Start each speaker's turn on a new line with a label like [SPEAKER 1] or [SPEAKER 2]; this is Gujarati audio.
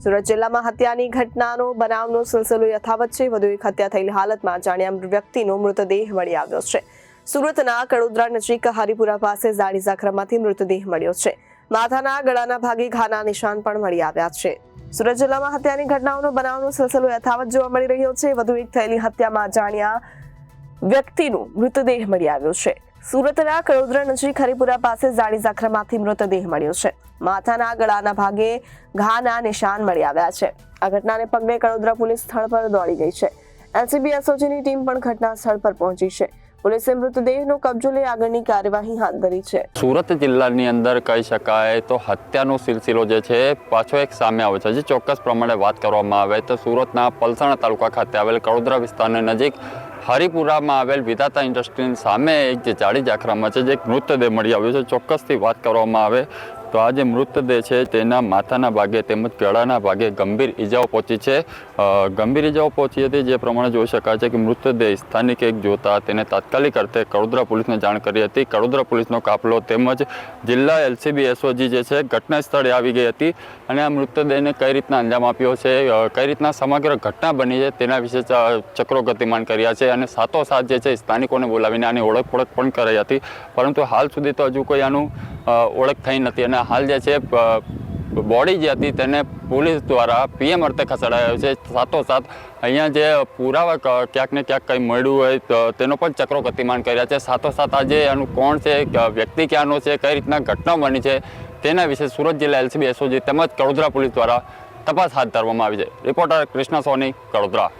[SPEAKER 1] સુરત જિલ્લામાં હત્યાની ઘટનાનો બનાવનો સિલસિલો યથાવત છે। વધુ એક હત્યા થયેલી હાલતમાં અજાણ્યા વ્યક્તિનો મૃતદેહ મળી આવ્યો છે। સુરતના કડોદરા નજીક હરિપુરા પાસે ઝાડી ઝાખરામાંથી મૃતદેહ મળ્યો છે। માથાના ગળાના ભાગે ઘાના નિશાન પણ મળી આવ્યા છે। સુરત જિલ્લામાં હત્યાની ઘટનાઓનો બનાવનો સિલસિલો યથાવત જોવા મળી રહ્યો છે। વધુ એક થયેલી હત્યામાં અજાણ્યા વ્યક્તિનો મૃતદેહ મળી આવ્યો છે। સુરતના કડોદરા નજીક હરિપુરા પાસે ઝાડી ઝાખરામાંથી મૃતદેહ મળ્યો છે। માથાના ગળાના ભાગે ઘાના નિશાન મળી આવ્યા છે। આ ઘટનાને પગલે કડોદરા પોલીસ સ્થળ પર દોડી ગઈ છે। એલસીબી એસઓજીની ટીમ પણ ઘટના સ્થળ પર પહોંચી છે। પોલીસે મૃતદેહનો કબજો લઈ આગળની કાર્યવાહી હાથ ધરી છે।
[SPEAKER 2] સુરત જિલ્લાની અંદર કહી શકાય તો હત્યાનો સિલસિલો જે છે પાછો એક સામે આવે છે। જે ચોક્કસ પ્રમાણે વાત કરવામાં આવે તો સુરતના પલસાણા તાલુકા ખાતે આવેલ કડોદરા વિસ્તારની નજીક હરિપુરામાં આવેલ વિધાતા ઇન્ડસ્ટ્રીની સામે એક જે ઝાડી ઝાખરામાં છે જે એક મૃતદેહ મળી આવ્યો છે। ચોક્કસથી વાત કરવામાં આવે તો આ જે મૃતદેહ છે તેના માથાના ભાગે તેમજ ગળાના ભાગે ગંભીર ઈજાઓ પહોંચી છે। ગંભીર ઈજાઓ પહોંચી હતી જે પ્રમાણે જોઈ શકાય છે કે મૃતદેહ સ્થાનિક એક જોતા તેને તાત્કાલિક અર્થે કડોદરા પોલીસને જાણ કરી હતી। કડોદરા પોલીસનો કાફલો તેમજ જિલ્લા એલસીબી એસઓજી જે છે ઘટના સ્થળે આવી ગઈ હતી અને આ મૃતદેહને કઈ રીતના અંજામ આપ્યો છે, કઈ રીતના સમગ્ર ઘટના બની છે તેના વિશે ચક્રો ગતિમાન કર્યા છે અને સાથોસાથ જે છે સ્થાનિકોને બોલાવીને આની ઓળખ પણ કરાઈ હતી। પરંતુ હાલ સુધી તો હજુ કોઈ આનું ઓળખ થઈ નથી અને હાલ જે છે બોડી જે હતી તેને પોલીસ દ્વારા પીએમ અર્થે ખસેડાયો છે। સાથોસાથ અહીંયા જે પુરાવા ક્યાંક ને ક્યાંક કંઈ મળ્યું હોય તો તેનો પણ ચક્રો ગતિમાન કર્યા છે। સાથોસાથ આજે આનું કોણ છે, વ્યક્તિ ક્યાંનો છે, કઈ રીતના ઘટના બની છે તેના વિશે સુરત જિલ્લા એલસીબી એસઓજી તેમજ કડોદરા પોલીસ દ્વારા તપાસ હાથ ધરવામાં આવી છે। રિપોર્ટર કૃષ્ણ સોની, કડોદરા।